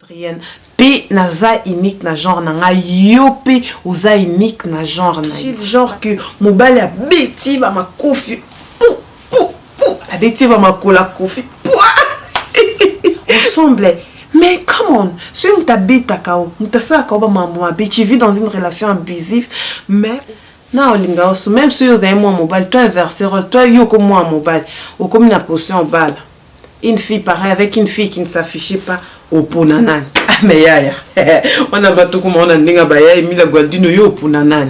Adrienne P naza unique na genre nanga yo pe oza unique na genre na genre que mobile a beti ba makofi a beti ba makola kofi ensemble. Mais come on, si on t'a bêta kao, on t'a ça kao ba maman, tu vis dans une relation abusive, mais non linga même si vous avez moi mobile, toi inversé, toi yo comme moi mobile, ou comme une potion balle. Une fille pareille avec une fille qui ne s'affichait pas au ponanan. Mais yaya, on a battu comme on a n'inga baya et mis la guadine yo au ponanan.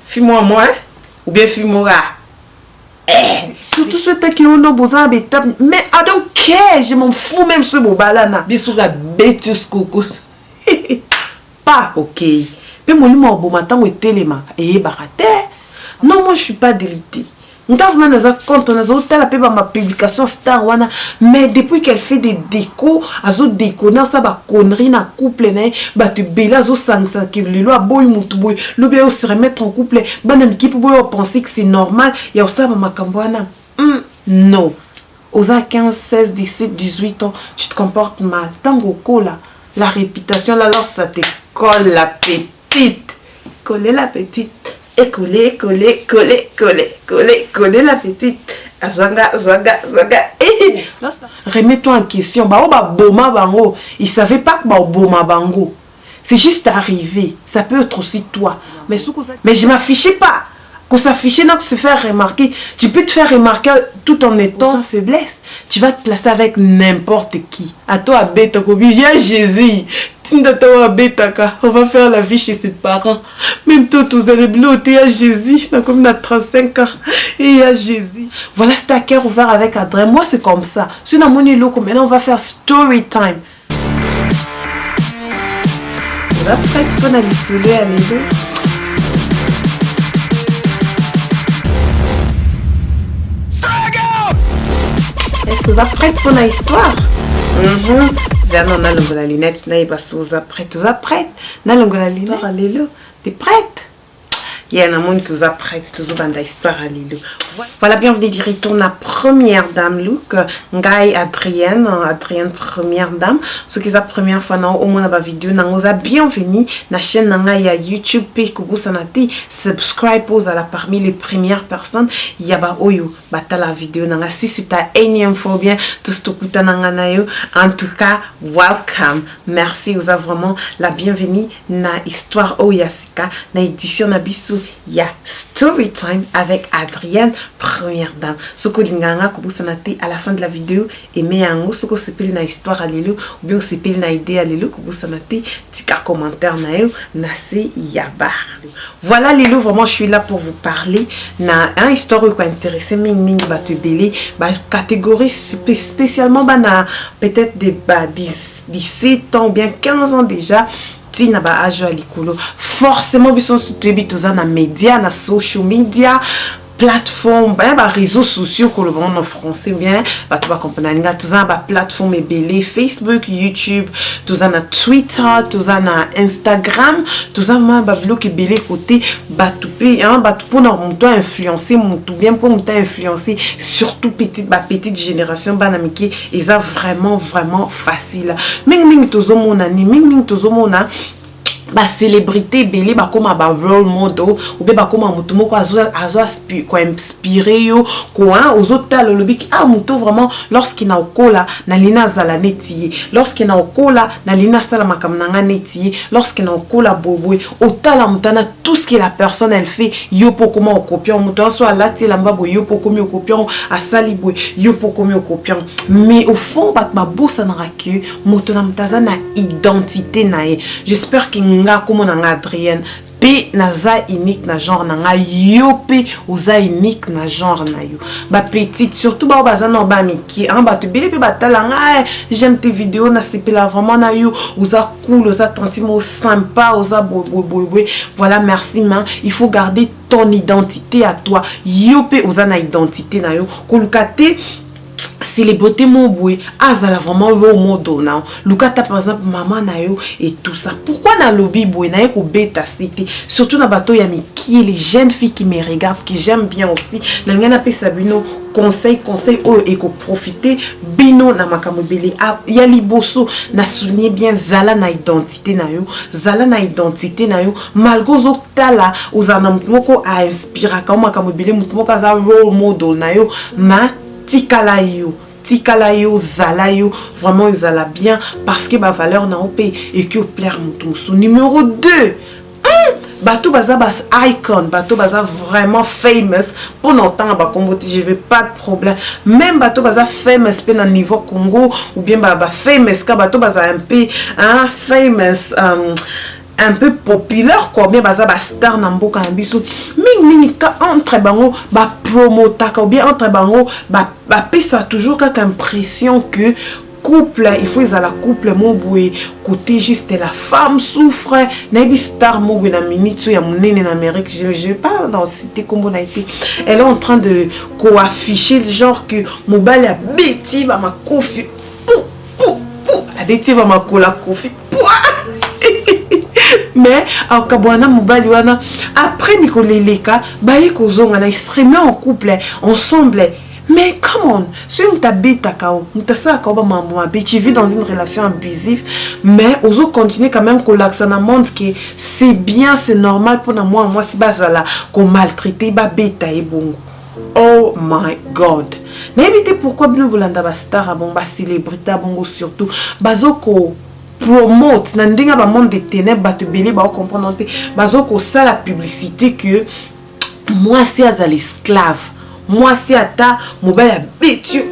Fille-moi moi, ou bien fille-moi. Surtout ce qui ont nos beaux habitables. Mais I don't care, je m'en fous même ce beau balana. Bisouga bêtus coco. Pas ok. Mais mon numéro bon matin ou téléma et barate. Non, moi je suis pas délitée. On a vraiment des comptes, on a hôtel à ma publication star wana, mais depuis qu'elle fait des décos, azo déconner ça ba connerie na couple né, ba tu bela zo sangsa qui le loi boy mutu boy, le bien se remettre en couple, ba na équipe boy penser que c'est normal, ya ça ba makambwana. Non. Aux 15, 16, 17, 18 ans, tu te comportes mal. Tango cola, la réputation là alors ça te colle la petite. Coller la petite. Et coller la petite. Zanga. Remets-toi en question. Boma bango. Il savait pas que boma bango. C'est juste arrivé. Ça peut être aussi toi. Mais je m'affichais pas. Qu'on s'afficher, non, se faire remarquer. Tu peux te faire remarquer tout en étant en faiblesse. Tu vas te placer avec n'importe qui. À toi, à bêta, viens Jésus. On va faire la vie chez ses parents. Même toi, tous les bloqués à Jésus. Comme à 35 ans. Et à Jésus. Voilà, c'est à cœur ouvert avec Adrien. Moi, c'est comme ça. Si on a mon élo, maintenant, on va faire story time. On va prête pour aller isoler à l'élo. Est-ce que vous êtes prêts pour l'histoire? Zana na longola linette na iba souza prête. Vous êtes prêts? Na longola linette. Alléluia. T'es prête? Il y a un monde que vous êtes prête. Toujours dans l'histoire. Alléluia. Voilà, bienvenue de retour la première dame look. Ngai Adrienne première dame. Ce qui est la première fois dans au moins la vidéo. Nous a bienvenue na chaîne Ngai YouTube. Kubu sanati subscribe aux à la parmi les premières personnes. Yaba oyo bata la vidéo. Nanga si c'est ta énième fois bien tout ce que tu en tout cas welcome. Merci vous a vraiment la bienvenue na histoire Oyasika na édition na bisu ya story time avec Adrienne première dame. Soko linganga kubusanate à la fin de la vidéo et meyango soko sepeli na histoire alléluia ou bien sepeli na idée alléluia kubusanate tika commentaire na yo na se yaba. Voilà les loups, vraiment je suis là pour vous parler na un histoire qui intéressé ming batu belé ba catégorie spécialement na peut-être des 17 ans ou bien 15 ans déjà. Tina ba ajo alikolo forcément biso tuebi toza na média na social media plateforme ba réseaux sociaux que le bon en français bien ba tu vas comprendre nga toza ba plateforme ebele Facebook, YouTube, toza na Twitter, toza na Instagram, toza ma ba bloc ebele côté ba tu pe hein ba tu pour monto influencer monto bien pour monto influencer surtout petite génération ba na miki et ça vraiment facile ming tozo mona ni ming tozo mona ba célébrité belé ba comme ba role model ou bien ba comme mutu moko azo inspiré yo quoi aux autres lolobi ah mutu vraiment lorsqu'il na okola na lina zala netier lorsqu'il na okola na lina sala makamnanga netier lorsqu'il na okola boboé otala mutana tout ce que la personne elle fait yo pour comment on copie mutu soit là ti lamba bo yo pour comment on copie à salibwe yo pour comment on copie mais au fond ba bossa na rakio mutu na mutaza na identité nae. J'espère que nga comme on Adrienne P naza unique na genre na yo pe oza unique na genre na yo ba petite surtout ba bazana ba miki hein ba te bele pe batala nga j'aime tes vidéos na sepela vraiment na yo oza cool oza tantimo sympa oza boy voilà merci man il faut garder ton identité à toi yo pe oza na identité na yo kolukate célébrité mon boy azala vraiment role model now lukata par exemple maman na yo et tout ça pourquoi na lobby boy na ko beta cité surtout na bateau ya miki les jeunes filles qui me regardent que j'aime bien aussi na ngana pe sabino conseil oyo et ko profiter bino na makambo belé ya liboso na souligner bien zala na identité na yo malgré zo tala ozana mutmoko a inspira ka makambo belé mutmoko za role model na yo ma tikala yo zala yo vraiment ils zala bien parce que ba valeur na opé et que plaire mutumsu numéro 2 bateau baza bas icon bateau baza vraiment famous pour longtemps ba Congo je veux pas de problème même bateau baza famous pe na niveau Congo ou bien ba famous ka bateau baza un peu famous un peu populaire quoi bien baza ba star na mboka na biso mingi ka entre bango ba promota ou bien entre bango ba pesa toujours quelque impression que couple il faut ils à la couple mon boy côté juste la femme souffre nabi star mon boy na minute ya monene en Amérique je pas dans cité comme on a été elle est en train de afficher le genre que mobile a bêti ba ma kofi a bêti ba ma kola kofi mais au kabwana mobile wana après nikoleleka ba ekozonga na extrêmement en couple ensemble. Mais come on, si on t'habite à Kao, tu vis dans une relation abusive, mais on doit continuer quand même qu'on l'accent montre que c'est bien, c'est normal pour moi si bazala qu'on maltraité ba bêta et bon. Oh my God. N'évitez pourquoi bien bolanda ba star bon ba célébrité bon surtout bazoko promote na ndinga ba monde de ténèbres ba te belé ba comprendre bazoko ça la publicité que moi c'est à l'esclave. Moi si ata mobile a bêtu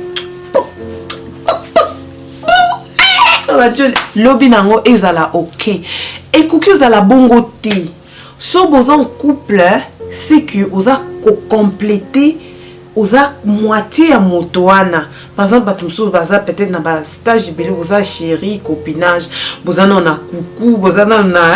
lobby nango ezala ok et kuki ezala bongo te so bozan couple c'est que oza ko compléter oza moitié à motoana par exemple batumso baza peut-être na ba stage belé oza chérie copinage bozana na coucou bozana na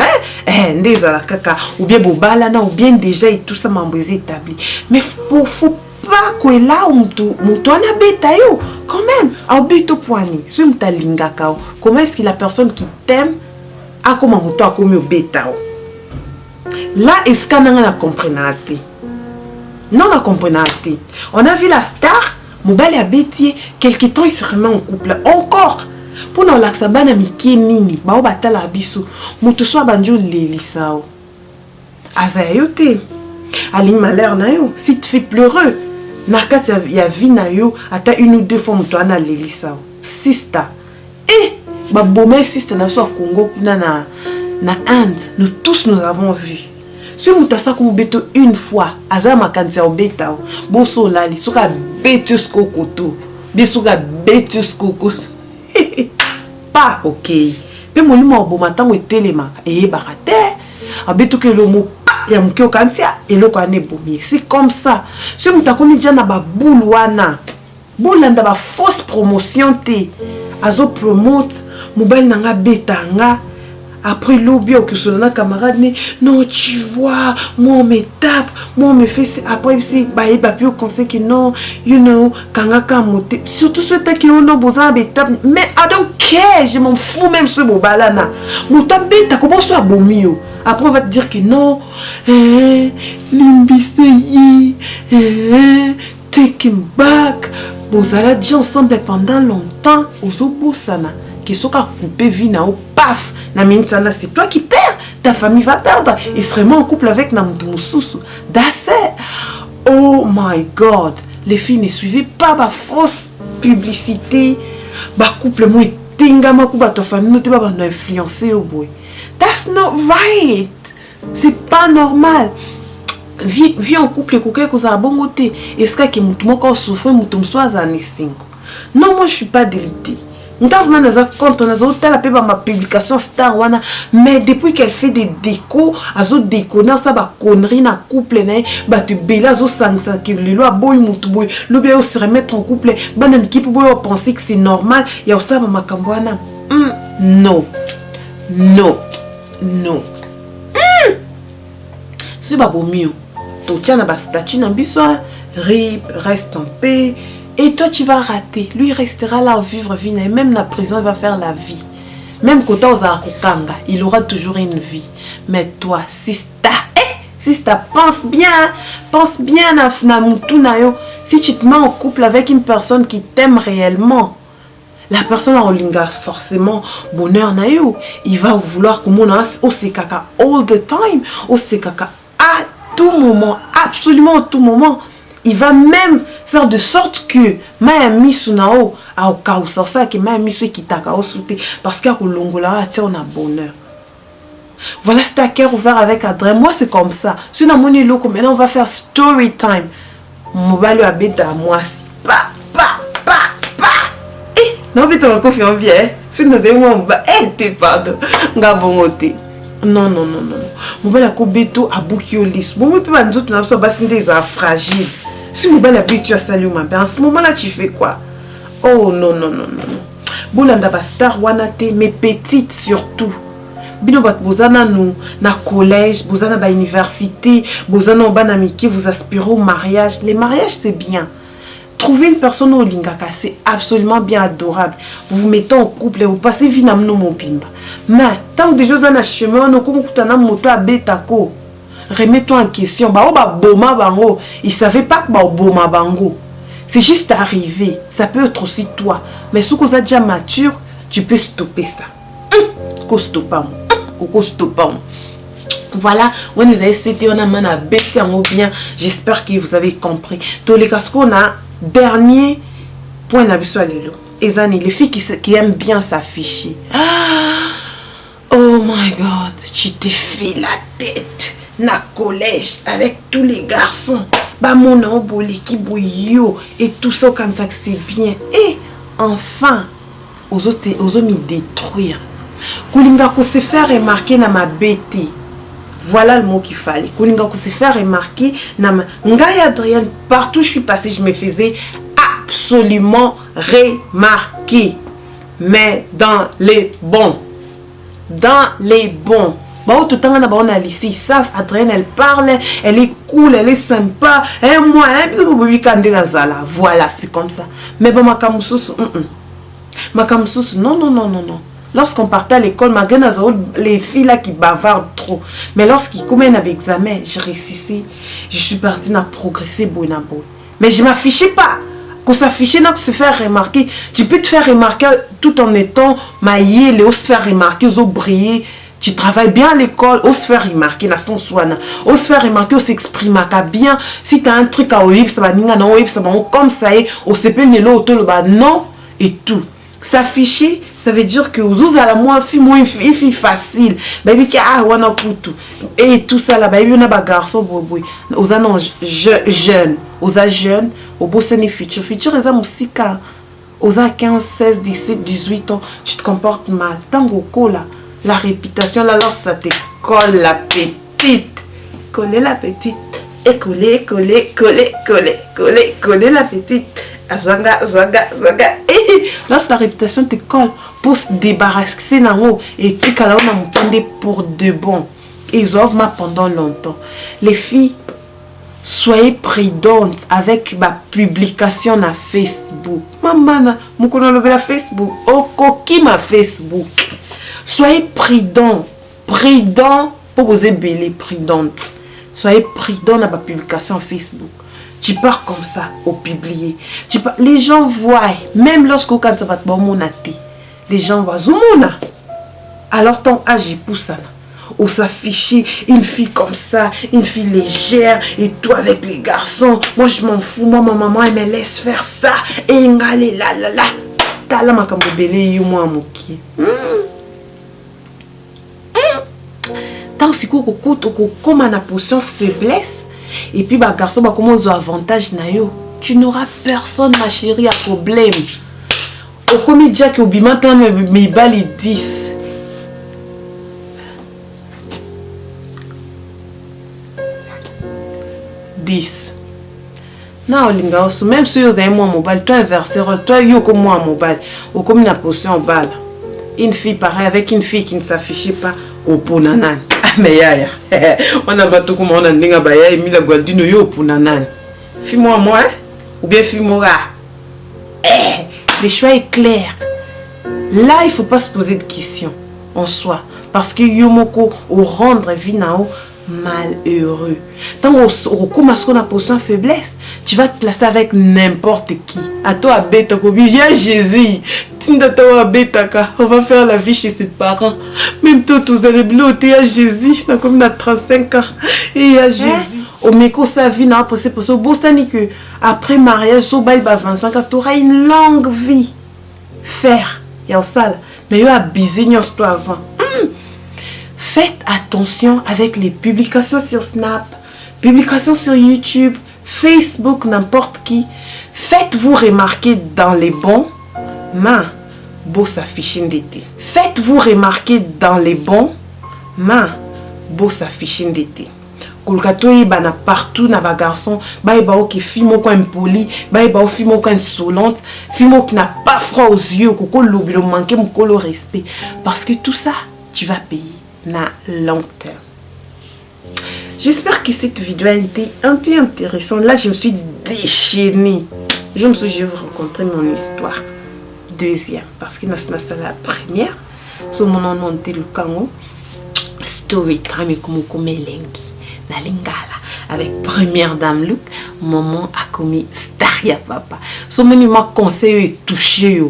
ndezala kaka ou bien bobala na ou bien déjà et tout ça mamboisé établi mais faut pas que là muto na beta yo quand même au bito poani si muta lingaka comment est-ce que la personne qui t'aime a comment muto a comme beta là est-ce qu'on a compris non on a compris on a vu la star mobile a bêtier quelque temps il se remet en couple encore pour nous l'axa bana miki nini ba batala biso muto so banjo lelisao azayote aline malheur na yo si tu fais pleureux nakati ya vie na yo ata une ou deux fois muto ana lelisa sister ba bomé sister na so Congo kuna na Inde nous tous nous avons vu si muto sa ko beto une fois aza makanzi ya obeta boso lali soka betus kokoto besuka betus kokoto pas ok pe molimo oboma tango etelema bakate abeto ke lo mo ya mkeo kantia eloko ane bomi c'est comme ça si mutakomi déjà na ba boule wana boule nda ba fausse promotion te azo promote mobile nanga betanga après lobby au que son camarade né non tu vois moi on me tape moi on me fait après c'est ba plus au conseil que non you know kanga kamote surtout ce que on a besoin de tape mais I don't care je m'en fous même ce bobalana mutambe ta comment soit bomio. Après on va te dire que non, Limbisei, take him back. Vous allez dire ensemble pendant longtemps, aux obosana, qui sont à couper vina au paf. Na mintana c'est toi qui perds, ta famille va perdre. Et serait en couple avec Namutumusousu. That's it. Oh my God, les filles ne suivez pas ma fausse publicité. Ba couple moi tinga ma couple ta famille, ne t'es pas influencer au boy. That's not right. C'est pas normal. Vie en couple et que ça a bon côté. Est-ce que tu souffre, non, moi je suis pas délitée. Nous avons ma publication star wana, mais depuis qu'elle fait des décos, azo déconner ça ba connerie na couple na ba tu bela zo sangsa que le loi boy mutu boy le bien se remettre en couple ba na équipe boy penser que c'est normal ya ça ba makambo wana. Non. Non. Non. Si ba bomio to tiana ba statut na biso rip reste en paix Et toi, tu vas rater. Lui, il restera là à vivre vie. Et même la prison, il va faire la vie. Même quand il aura toujours une vie. Mais toi, Sista, pense bien na mutu na yo. Si tu te mets en couple avec une personne qui t'aime réellement, la personne a olinga forcément bonheur na yo. Il va vouloir que mon osekaka all the time, osekaka à tout moment, absolument à tout moment. Il va même faire de sorte que Miami Sunao a au cas où ça que Miami Sunao qui t'a sauté parce qu'il y a un longola on a bonheur. Voilà, c'est à cœur ouvert avec Adrien. Moi, c'est comme ça. Si on a mon loco, maintenant on va faire story time. Mon bal lui habite à moi. Eh, non, mais tu m'as confié en bien. Si nous avons t'es pardon. Non. Mon bal a cobeto à Boukiolis. Bon, mais puis nous autres, nous avons des fragiles. Si mon bal habite, tu as salué ma belle. En ce moment-là, tu fais quoi? Oh, non. Boulanda Bastar, Wanate, mes petites surtout. Bino bat bozana nous na collège, bozana ba université, bozana bana miki, vous aspirez au mariage. Les mariages c'est bien. Trouver une personne au lingaka c'est absolument bien adorable. Vous vous mettez en couple et vous passez vie na mno mobimba. Mais tant que des choses na chemin on comme kutana moto a betako. Remets-toi en question. Ba boma bango, il savait pas que ba boma bango. C'est juste arrivé. Ça peut être aussi toi. Mais si vous êtes déjà mature, tu peux stopper ça. Voilà, on a essayé, on a baissé en bien. J'espère que vous avez compris. Tous les cas, qu'on a dernier point d'habitude. Les filles qui aiment bien s'afficher. Oh my God, tu t'es fait la tête na collège avec tous les garçons. Bah mon amboli qui bouillot et tout ça comme ça que c'est bien. Et enfin, aux autres me détruire. Koulinga ko se faire remarquer na ma bêtise. Voilà le mot qu'il fallait. Koulinga ko se faire remarquer na ma Ngai Adrienne, partout où je suis passée, je me faisais absolument remarquer. Mais dans les bons. Dans les bons. Bah, tout le temps, on a lycée, ils savent, Adrienne, elle parle, elle est cool, elle est sympa. Et moi, voilà, c'est comme ça. Mais bon, non. Lorsqu'on partait à l'école, les filles là qui bavardent trop. Mais lorsqu'ils commencent avec examen, je réussissais. Je suis partie à progresser. Mais je ne m'affichais pas. Qu'on s'affichait, que se faire remarquer. Tu peux te faire remarquer tout en étant maillé, se faire remarquer, briller. Tu travailles bien à l'école, on se faire remarquer, on se faire remarquer, on s'exprime bien. Si tu as un truc à ouvrir, ça va comme ça, on se peut non, et tout. S'afficher, ça veut dire que vous avez une fille facile. Et tout ça là, on a des garçons, on a jeunes, au beau c'est futur. Futur, ils ont aussi quand on a 15, 16, 17, 18 ans, tu te comportes mal. Tant que là, la réputation là, alors ça te colle la petite. Coller la petite. Et coller la petite. Zanga. Et lorsque la réputation te colle, pour se débarrasser d'en et tu là on a monté pour de bon. Ils offrent pendant longtemps. Les filles, soyez prudentes avec ma publication na Facebook. Maman, mon connaît la Facebook. Oh, coquille ma Facebook. Soyez prudents pour vous ébeler, prudentes. Soyez prudents dans ma publication Facebook. Tu pars comme ça, au publier. Les gens voient, même lorsque quand ça va te monater, les gens voient Zumuna. Alors ton âge pour ça. On s'afficher une fille comme ça, une fille légère, et toi avec les garçons. Moi je m'en fous, moi ma maman elle me laisse faire ça. Et ngale là. T'as là ma comme belé moi moki. Tant si comme en position faiblesse. Et puis, bah, garçon, bah, comment ils ont avantage, tu n'auras personne, ma chérie, à problème. Au comédien qui oublie maintenant, mes balles 10. Non, même si vous avez moi mobile, toi inversé, toi yo comme moi mobile, ou comme une position en balle. Une fille pareille avec une fille qui ne s'affichait pas au ponanan. Mais yaya, on a battu comme on a n'enga baya et mis la gualdino yo pour nanan. Fille moi ou bien fille moi. Le choix est clair. Là, il ne faut pas se poser de questions en soi. Parce que Yomoko, au rendre vie nao malheureux. Tant qu'on commence à position faiblesse, tu vas te placer avec n'importe qui. À toi, à bête, à Jésus. On va faire la vie chez ses parents. Même toi, tous les bleus, tu es à Jésus. Comme il a 35 ans. Et à Jésus. Au meko sa vie n'a pas possible. Que après mariage, il y a 25 ans, tu auras une longue vie. Faire. Il y a ça. Mais il y a business toi avant. Faites attention avec les publications sur Snap, publications sur YouTube, Facebook, n'importe qui. Faites-vous remarquer dans les bons, mais beau s'afficher d'été. Faites-vous remarquer dans les bons, mais beau s'afficher d'été. Kolkato na partout na ba garçon, ba ki fimo ko impoli, ba fimo ko insolente, fimo qui n'a pas froid aux yeux, ko lobilo manquer mon colo respect parce que tout ça tu vas payer na long terme. J'espère que cette vidéo a été un peu intéressante. Là, je me suis déchaînée. J'ai rencontré mon histoire. Deuxième, parce que c'est la première. Sur mon nom monté le Congo. Story time comme Lengi. Na Lingala. Avec première dame Luc, maman a commis Staria papa. Son m'a conseillé et touché.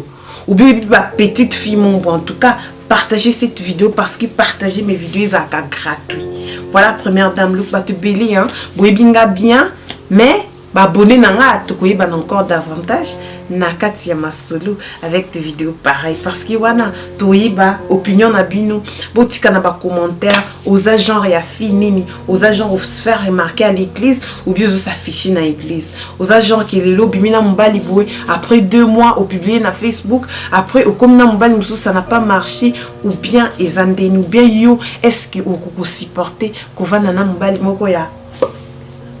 Ou bien ma petite fille, en tout cas, partagez cette vidéo parce que partager mes vidéos c'est gratuit. Voilà première dame Luc, te belé hein, boebinga bien, mais abonner nanga to koyeba encore davantage na kati ya masolo avec des vidéos pareilles parce que wana toyeba opinion na bino botika na ba commentaire aux agents ya finini aux agents se faire remarquer à l'église ou bien s'afficher na église aux agents qui lelo bimina mbali boé après 2 mois au publier na Facebook après au comme na mbali musu ça n'a pas marché ou bien ezandeni ou bien yo est-ce que au ko supporter ko vana na mbali moko ya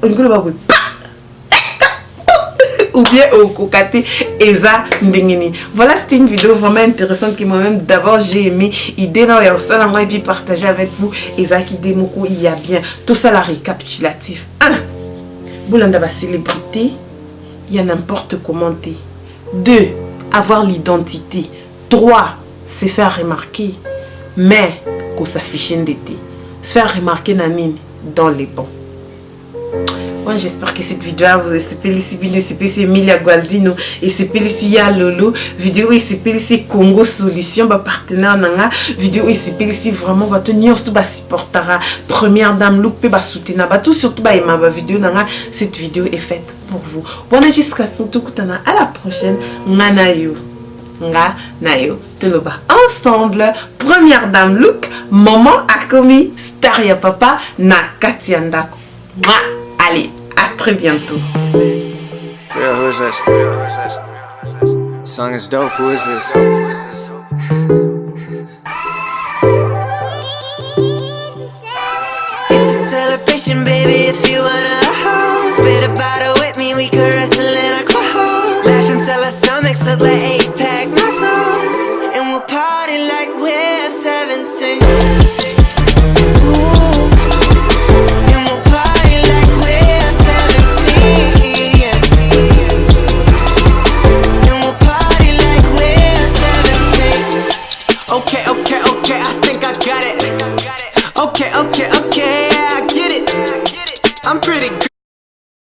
ngolo ba ou bien au kokate eza ndengeni. Voilà, c'était une vidéo vraiment intéressante qui moi-même d'abord j'ai aimé idée là et ça et puis partager avec vous eza qui demoko il y a bien tout ça la récapitulatif. 1. Boulanda ba célébrité, il y a n'importe commenter. 2. Avoir l'identité. 3. Se faire remarquer mais qu'on s'affiche d'été. Se faire remarquer nanine dans les bons. Moi, j'espère que cette vidéo vous a c'est Emilia Gualdino et c'est Pélicia Lolo. Vidéo et c'est Pélicia Congo Solution, partenaire nanga. Vidéo et c'est Pélicia vraiment va tenir surtout supportera première dame look pe soutenir tout surtout ma vidéo nanga. Cette vidéo est faite pour vous. Bon, jusqu'à tout kutana à la prochaine. Nganayo. Nga nayo teloba ensemble première dame look maman a commis Staria papa na Katianda. Allez, à très bientôt. Phil, who is this? Song is dope, who is this? It's a celebration, baby, if you wanna spit about it with me, we can wrestle in a crowd. Laugh until our stomachs look like